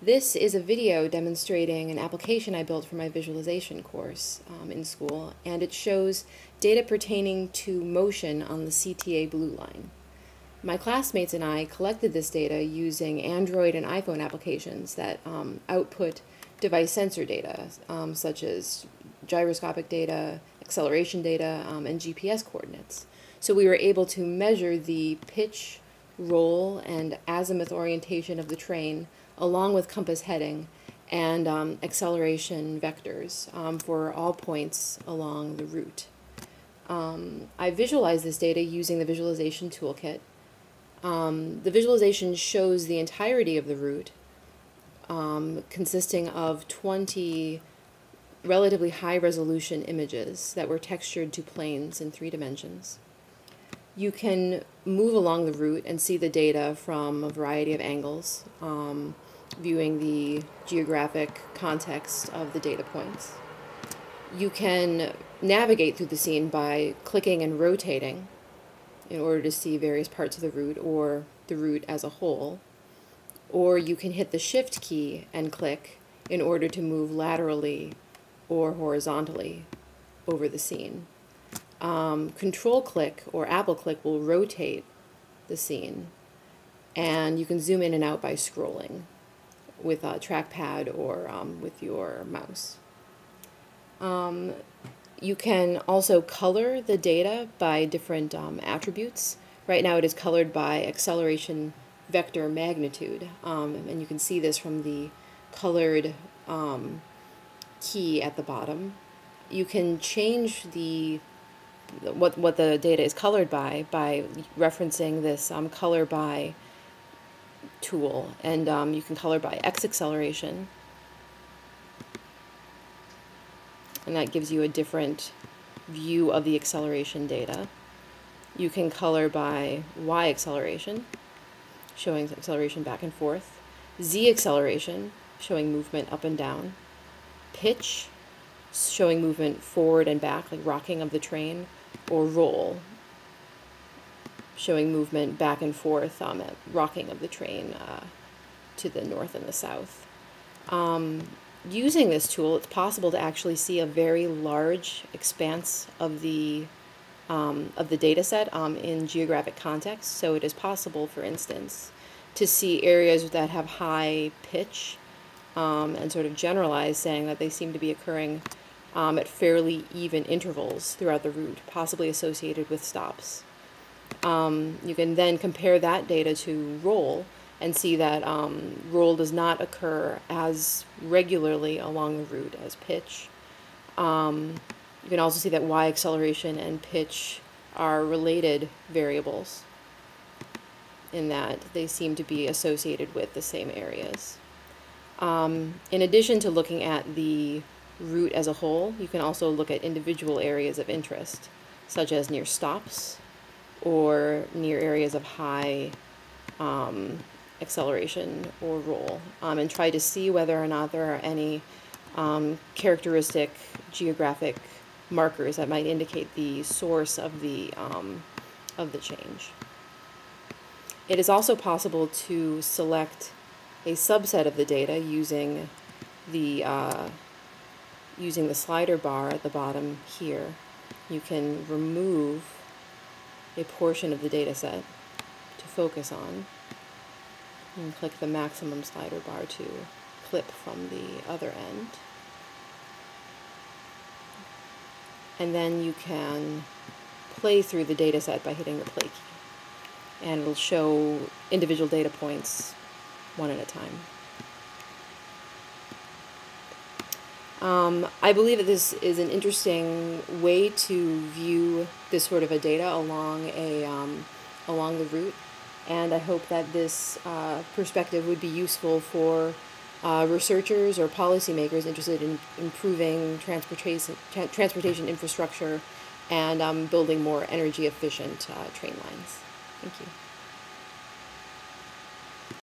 This is a video demonstrating an application I built for my visualization course in school, and it shows data pertaining to motion on the CTA blue line. My classmates and I collected this data using Android and iPhone applications that output device sensor data, such as gyroscopic data, acceleration data, and GPS coordinates. So we were able to measure the pitch, roll, and azimuth orientation of the train along with compass heading and acceleration vectors for all points along the route. I visualized this data using the visualization toolkit. The visualization shows the entirety of the route, consisting of 20 relatively high-resolution images that were textured to planes in 3 dimensions. You can move along the route and see the data from a variety of angles, viewing the geographic context of the data points. You can navigate through the scene by clicking and rotating in order to see various parts of the route or the route as a whole. Or you can hit the Shift key and click in order to move laterally or horizontally over the scene. Control click or Apple click will rotate the scene, and you can zoom in and out by scrolling with a trackpad or with your mouse. You can also color the data by different attributes. Right now it is colored by acceleration vector magnitude, and you can see this from the colored key at the bottom. You can change what the data is colored by referencing this color by tool, and you can color by X acceleration, and that gives you a different view of the acceleration data. You can color by Y acceleration, showing acceleration back and forth, Z acceleration, showing movement up and down, pitch, showing movement forward and back, like rocking of the train, or roll, showing movement back and forth, rocking of the train to the north and the south. Using this tool, it's possible to actually see a very large expanse of the data set in geographic context. So it is possible, for instance, to see areas that have high pitch and sort of generalize, saying that they seem to be occurring at fairly even intervals throughout the route, possibly associated with stops. You can then compare that data to roll and see that roll does not occur as regularly along the route as pitch. You can also see that Y acceleration and pitch are related variables in that they seem to be associated with the same areas. In addition to looking at the route as a whole, you can also look at individual areas of interest, such as near stops or near areas of high acceleration or roll, and try to see whether or not there are any characteristic geographic markers that might indicate the source of the change. It is also possible to select a subset of the data using the slider bar at the bottom here. You can remove a portion of the data set to focus on, and click the maximum slider bar to clip from the other end. And then you can play through the data set by hitting the play key, and it'll show individual data points one at a time. I believe that this is an interesting way to view this sort of a data along the route, and I hope that this perspective would be useful for researchers or policymakers interested in improving transportation infrastructure and building more energy efficient train lines. Thank you.